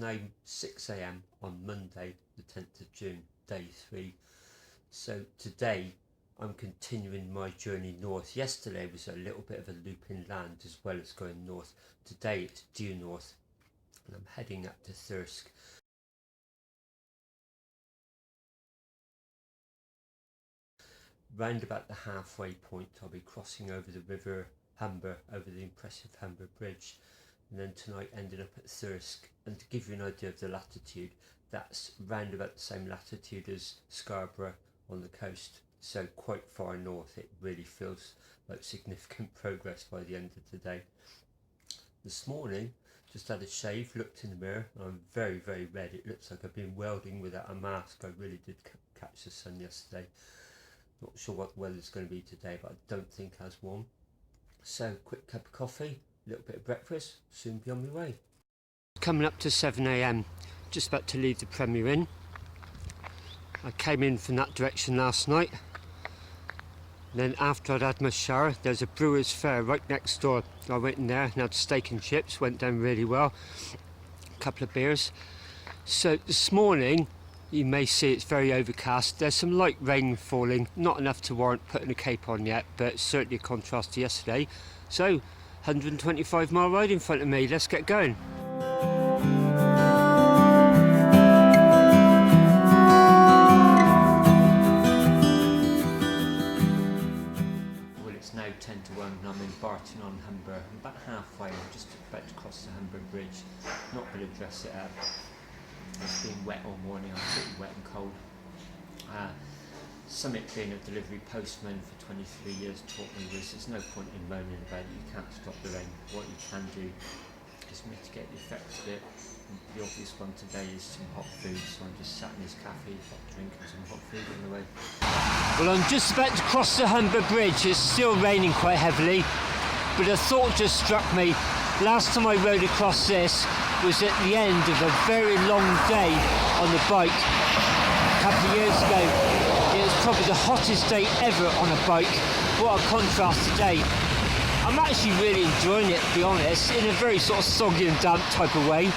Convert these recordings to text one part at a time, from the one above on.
now 6 AM on Monday the 10th of June, day 3. So today I'm continuing my journey north. Yesterday was a little bit of a loop inland as well as going north. Today it's due north and I'm heading up to Thirsk. Round about the halfway point I'll be crossing over the river Humber, over the impressive Humber Bridge, and then tonight ending up at Thirsk. And to give you an idea of the latitude, that's round about the same latitude as Scarborough on the coast, so quite far north. It really feels like significant progress by the end of the day. This morning just had a shave, looked in the mirror, and I'm very red. It looks like I've been welding without a mask. I really did catch the sun yesterday. Not sure what the weather's going to be today, but I don't think as warm. So quick cup of coffee, a little bit of breakfast, soon be on my way. Coming up to 7 AM, just about to leave the Premier Inn. I came in from that direction last night. Then after I'd had my shower, there's a brewer's fair right next door. I went in there and had steak and chips, went down really well. A couple of beers. So this morning, you may see it's very overcast. There's some light rain falling, not enough to warrant putting a cape on yet, but certainly a contrast to yesterday. So 125-mile ride in front of me, let's get going. Well, it's now 10 to 1 and I'm embarking on Humber. I'm about halfway, I'm just about to cross the Humber Bridge. Not going to dress it up. It's been wet all morning, I'm pretty wet and cold. Something being a delivery postman for 23 years taught me was there's no point in moaning about it, you can't stop the rain. What you can do is mitigate the effects of it. And the obvious one today is some hot food, so I'm just sat in this cafe, hot drink and some hot food on the way. Well, I'm just about to cross the Humber Bridge. It's still raining quite heavily, but a thought just struck me. Last time I rode across this was at the end of a very long day on the bike a couple of years ago. It was probably the hottest day ever on a bike. What a contrast today. I'm actually really enjoying it, to be honest, in a very sort of soggy and damp type of way.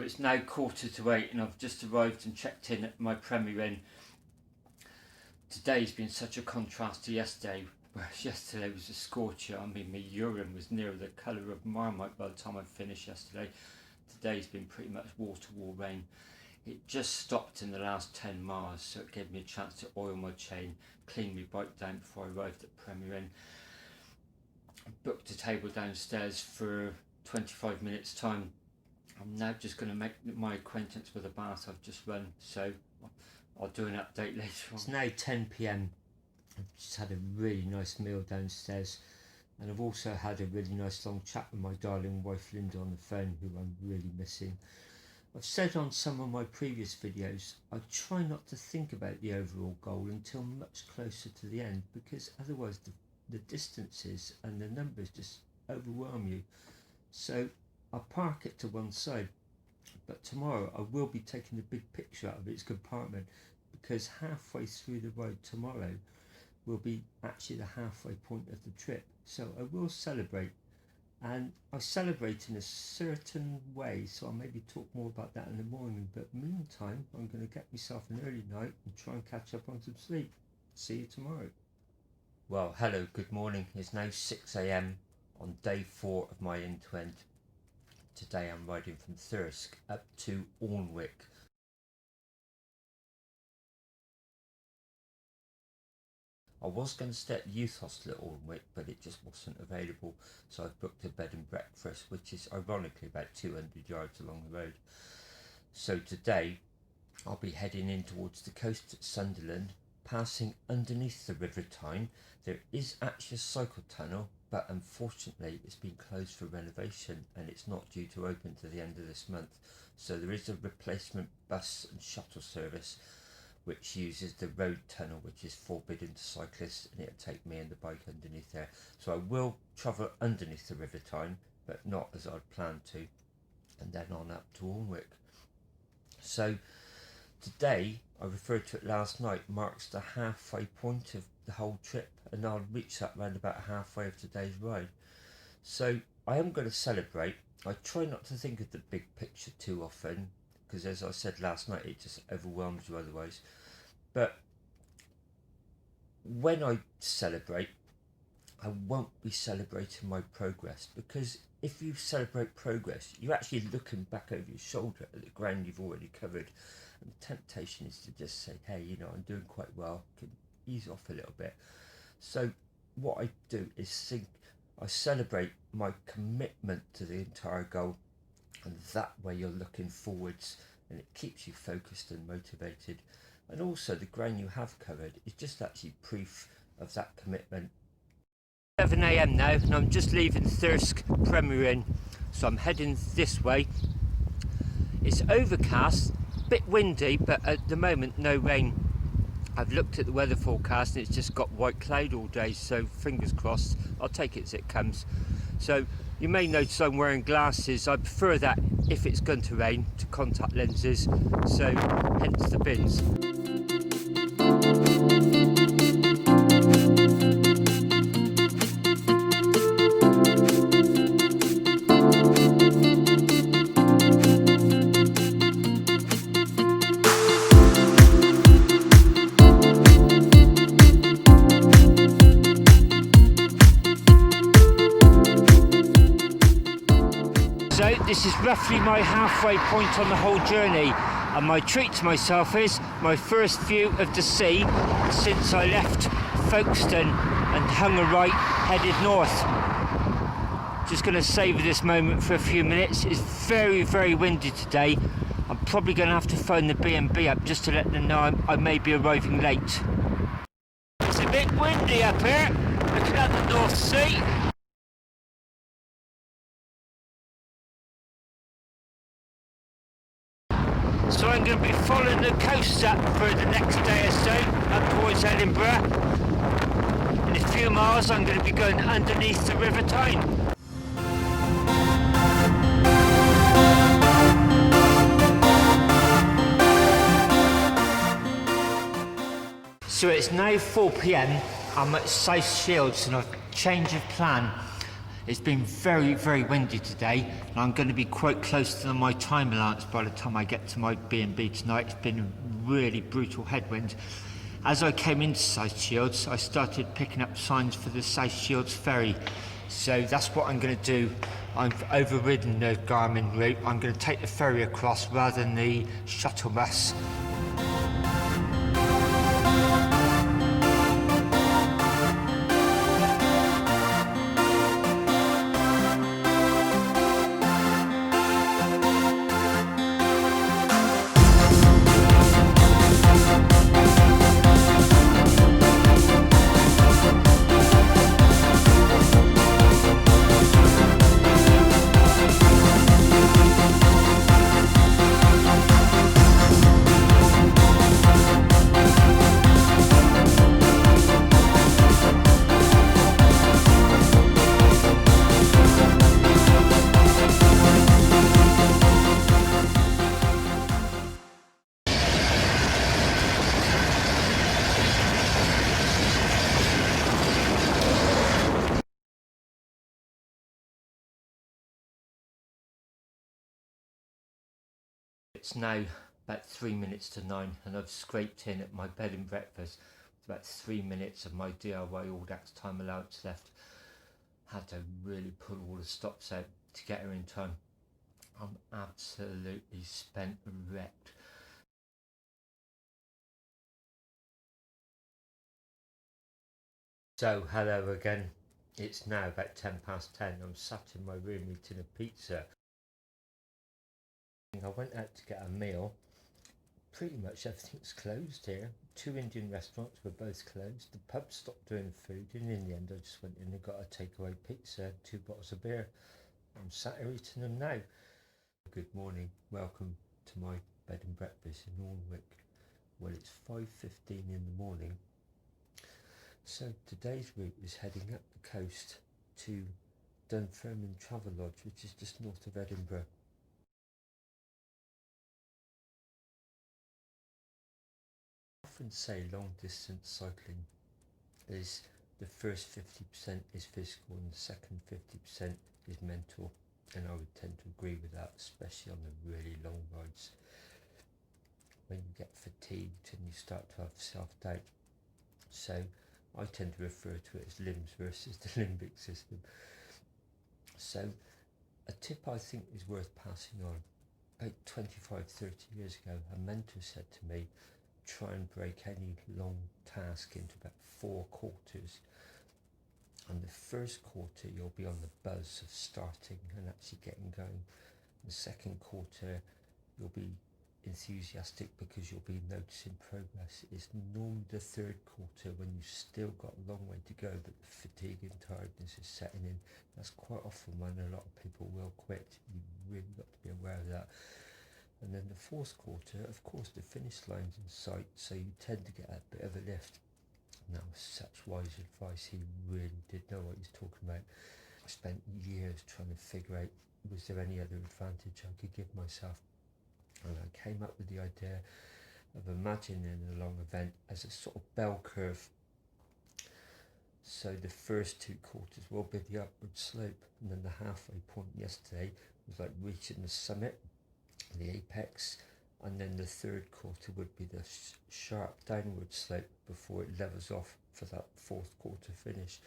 It's now 7:45 and I've just arrived and checked in at my Premier Inn. Today's been such a contrast to yesterday, whereas yesterday was a scorcher. I mean, my urine was near the colour of Marmite by the time I finished yesterday. Today's been pretty much wall-to-wall rain. It just stopped in the last 10 miles, so it gave me a chance to oil my chain, clean my bike down before I arrived at Premier Inn. Booked a table downstairs for 25 minutes time. I'm now just going to make my acquaintance with a bath I've just run, so I'll do an update later on. It's now 10 PM. I've just had a really nice meal downstairs, and I've also had a really nice long chat with my darling wife Linda on the phone, who I'm really missing. I've said on some of my previous videos, I try not to think about the overall goal until much closer to the end, because otherwise the distances and the numbers just overwhelm you. So I'll park it to one side, but tomorrow I will be taking the big picture out of its compartment, because halfway through the road tomorrow will be actually the halfway point of the trip. So I will celebrate, and I celebrate in a certain way, so I'll maybe talk more about that in the morning, but meantime I'm going to get myself an early night and try and catch up on some sleep. See you tomorrow. Well, hello, good morning. It's now 6 AM on day 4 of my end-to-end. Today I'm riding from Thirsk up to Alnwick. I was going to stay at the youth hostel at Alnwick, but it just wasn't available, so I've booked a bed and breakfast, which is ironically about 200 yards along the road. So today I'll be heading in towards the coast at Sunderland, passing underneath the River Tyne. There is actually a cycle tunnel, but unfortunately it's been closed for renovation and it's not due to open to the end of this month. So there is a replacement bus and shuttle service which uses the road tunnel, which is forbidden to cyclists, and it'll take me and the bike underneath there. So I will travel underneath the River Tyne, but not as I'd planned to, and then on up to Alnwick. So today, I referred to it last night, marks the halfway point of the whole trip, and I'll reach that round about halfway of today's ride. So I am going to celebrate. I try not to think of the big picture too often, because as I said last night, it just overwhelms you otherwise. But when I celebrate, I won't be celebrating my progress, because if you celebrate progress, you're actually looking back over your shoulder at the ground you've already covered. And the temptation is to just say, hey, you know, I'm doing quite well, can ease off a little bit. So what I do is think, I celebrate my commitment to the entire goal, and that way you're looking forwards and it keeps you focused and motivated. And also the ground you have covered is just actually proof of that commitment. 7 AM now, and I'm just leaving Thirsk Premier Inn, so I'm heading this way. It's overcast, a bit windy, but at the moment no rain. I've looked at the weather forecast and it's just got white cloud all day, so fingers crossed. I'll take it as it comes. So you may notice I'm wearing glasses. I prefer that if it's going to rain to contact lenses, so hence the bins. So this is roughly my halfway point on the whole journey, and my treat to myself is my first view of the sea since I left Folkestone and hung a right, headed north. Just going to savour this moment for a few minutes. It's very, very windy today. I'm probably going to have to phone the B&B up just to let them know I may be arriving late. It's a bit windy up here, looking at the North Sea. So I'm going to be following the coast up for the next day or so, up towards Edinburgh. In a few miles I'm going to be going underneath the River Tyne. So it's now 4 PM, I'm at South Shields and I've changed of plan. It's been very, very windy today, and I'm going to be quite close to my time allowance by the time I get to my B&B tonight. It's been a really brutal headwind. As I came into South Shields, I started picking up signs for the South Shields ferry. So that's what I'm going to do. I've overridden the Garmin route. I'm going to take the ferry across rather than the shuttle bus. It's now about 3 minutes to 9 and I've scraped in at my bed and breakfast with about 3 minutes of my DIY Audax time allowance left. Had to really pull all the stops out to get her in time. I'm absolutely spent and wrecked. So hello again. It's now about 10 past 10. I'm sat in my room eating a pizza. I went out to get a meal pretty much everything's closed here. 2 Indian restaurants were both closed. The pub stopped doing food, and in the end I just went in and got a takeaway pizza, 2 bottles of beer. I'm sat here eating them now. Good morning, welcome to my bed and breakfast in Alnwick. Well, it's 5:15 in the morning. So today's route is heading up the coast to Dunfermline Travelodge, which is just north of Edinburgh. I often say long distance cycling is the first 50% is physical and the second 50% is mental, and I would tend to agree with that, especially on the really long rides when you get fatigued and you start to have self-doubt. So I tend to refer to it as limbs versus the limbic system. So a tip I think is worth passing on. About 25-30 years ago, a mentor said to me, try and break any long task into about 4 quarters. And the first quarter you'll be on the buzz of starting and actually getting going. The second quarter you'll be enthusiastic because you'll be noticing progress. It's normally the third quarter when you've still got a long way to go but the fatigue and tiredness is setting in. That's quite often when a lot of people will quit. You've really got to be aware of that. And then the fourth quarter, of course, the finish line's in sight, so you tend to get a bit of a lift. And that was such wise advice. He really did know what he was talking about. I spent years trying to figure out, was there any other advantage I could give myself? And I came up with the idea of imagining a long event as a sort of bell curve. So the first 2 quarters will be the upward slope, and then the halfway point yesterday was like reaching the summit, the apex, and then the third quarter would be the sharp downward slope before it levels off for that fourth quarter finish.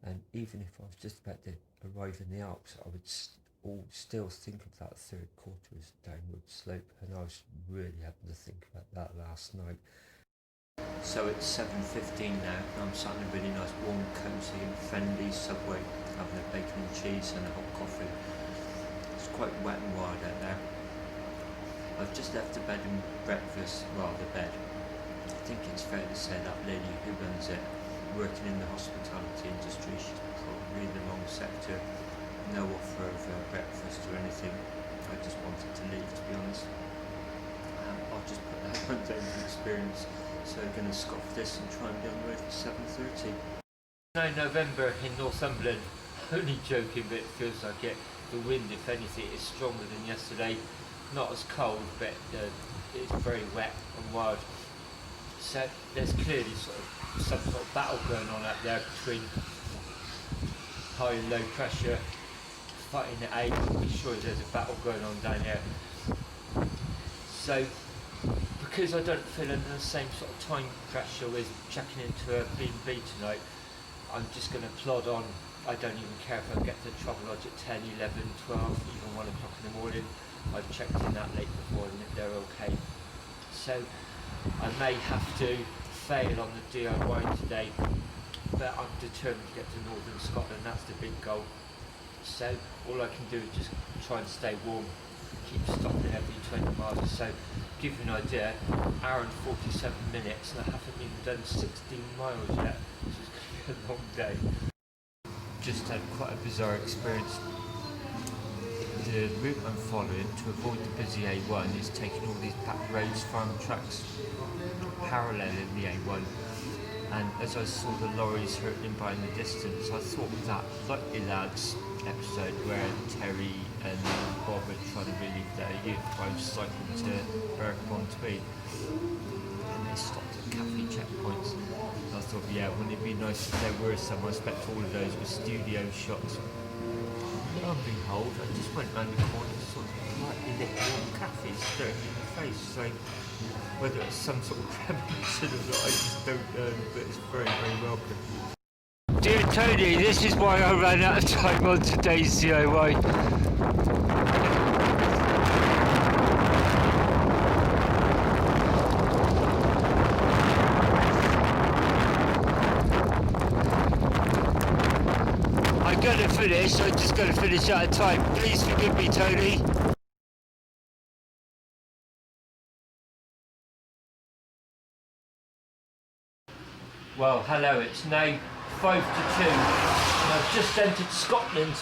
And even if I was just about to arrive in the Alps, I would still think of that third quarter as downward slope, and I was really having to think about that last night. So it's 7:15 now, and I'm sat in a really nice warm, cosy and friendly Subway having a bacon and cheese and a hot coffee. It's quite wet and wild out there. I've just left the bed and breakfast, well, the bed. I think it's fair to say that lady who runs it, working in the hospitality industry, she's probably in the wrong sector. No offer of breakfast or anything. I just wanted to leave, to be honest. I'll just put that one down for experience. So I'm going to scoff this and try and be on the road for 7:30. No, November in Northumberland. Only joking, but it feels like it. The wind, if anything, is stronger than yesterday. Not as cold, but it's very wet and wild. So there's clearly some sort of battle going on up there between high and low pressure fighting it out. I'm sure there's a battle going on down here. So because I don't feel under the same sort of time pressure with checking into a B&B tonight, I'm just going to plod on. I don't even care if I get to the Travelodge at 10, 11, 12, even 1 o'clock in the morning. I've checked in that late before and they're okay. So I may have to fail on the DIY today, but I'm determined to get to Northern Scotland. That's the big goal. So all I can do is just try and stay warm, keep stopping every 20 miles or so. Give you an idea, hour and 47 minutes and I haven't even done 16 miles yet, which is going to be a long day. Just had quite a bizarre experience. The route I'm following to avoid the busy A1 is taking all these packed roads, farm tracks, paralleling the A1. And as I saw the lorries hurtling by in the distance, I thought of that Lucky Lads episode where Terry and Bob are trying to relieve their youth by cycling to Berwick-on-Tweed. And they stopped at cafe checkpoints. And I thought, yeah, wouldn't it be nice if there were some? I expect all of those were studio shots. Lo and behold, I just went round the corner and saw slightly lit warm cafe staring in the face. So whether it's some sort of premonition or not, I just don't know, but it's very, very welcome. Dear Tony, this is why I ran out of time on today's DIY. I'm going to finish, I'm just going to finish out of time. Please forgive me, Tony. Well, hello, it's now 5 to 2 and I've just entered Scotland.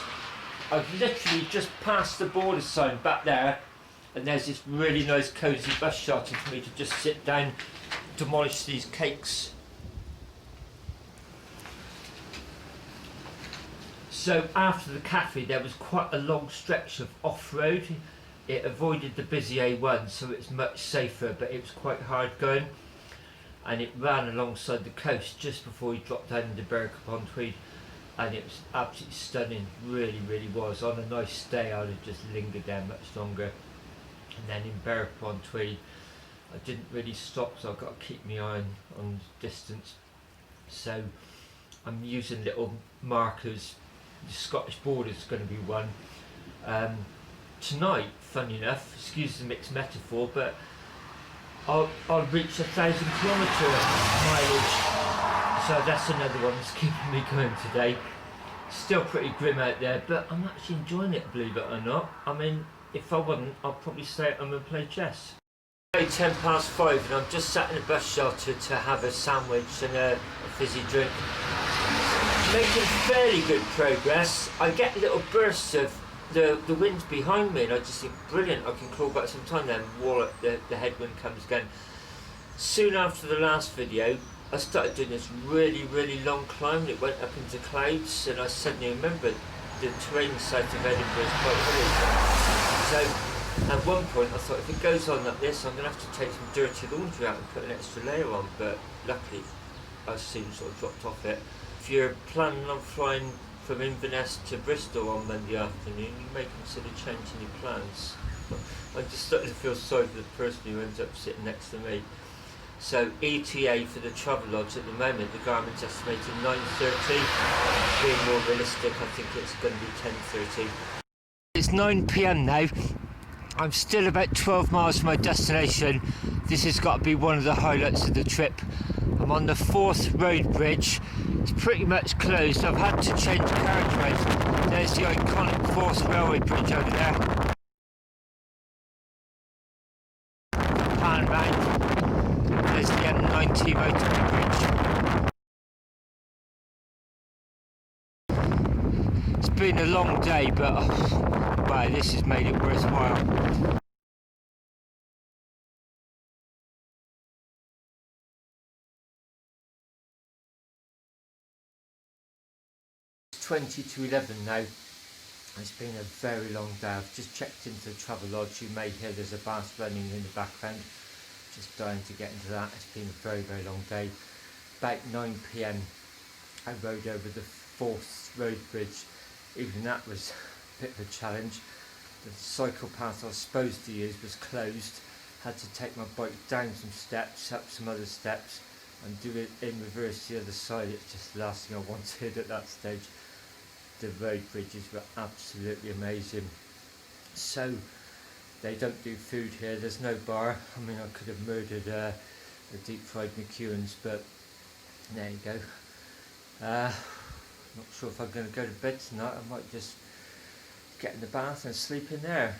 I've literally just passed the border sign back there and there's this really nice cosy bus shelter for me to just sit down, demolish these cakes. So after the cafe there was quite a long stretch of off-road. It avoided the busy A1 so it's much safer, but it was quite hard going. And it ran alongside the coast just before you dropped down into Berwick-upon-Tweed, and it was absolutely stunning, really was. On a nice day I'd have just lingered there much longer, and then in Berwick-upon-Tweed I didn't really stop, so I've got to keep my eye on distance. So I'm using little markers. The Scottish border is going to be one. Tonight, funny enough, excuse the mixed metaphor, but I'll reach 1,000 kilometre mileage, so that's another one that's keeping me going today. Still pretty grim out there, but I'm actually enjoying it, believe it or not. I mean, if I wasn't, I'll probably stay at home and play chess. It's 5:10 and I'm just sat in a bus shelter to have a sandwich and a fizzy drink. Making fairly good progress. I get little bursts of the wind's behind me and I just think brilliant, I can claw back some time then while the headwind comes again. Soon after the last video I started doing this really long climb. It went up into clouds and I suddenly remembered the terrain south of Edinburgh is quite hilly. So at one point I thought if it goes on like this I'm going to have to take some dirty laundry out and put an extra layer on, but luckily I soon sort of dropped off it. If you're planning on flying from Inverness to Bristol on Monday afternoon, you may consider changing your plans. I'm just starting to feel sorry for the person who ends up sitting next to me. So ETA for the Travelodge at the moment, the Garmin's estimating 9:30. Being more realistic, I think it's going to be 10:30. It's 9 PM now. I'm still about 12 miles from my destination. This has got to be one of the highlights of the trip. I'm on the Forth Road Bridge. It's pretty much closed. I've had to change carriageways. There's the iconic Forth Railway Bridge over there. Pan round. There's the M90 motorway bridge. It's been a long day, but wow, this has made it worthwhile. 20 to 11 now. It's been a very long day. I've just checked into the Travelodge. You may hear there's a bath running in the background. Just dying to get into that. It's been a very long day. About 9 PM I rode over the Forth Road Bridge. Even that was a bit of a challenge. The cycle path I was supposed to use was closed. Had to take my bike down some steps, up some other steps and do it in reverse the other side. It's just the last thing I wanted at that stage. The road bridges were absolutely amazing. So they don't do food here, there's no bar. I mean, I could have murdered a deep fried McEwen's, but there you go. Not sure if I'm going to go to bed tonight. I might just get in the bath and sleep in there.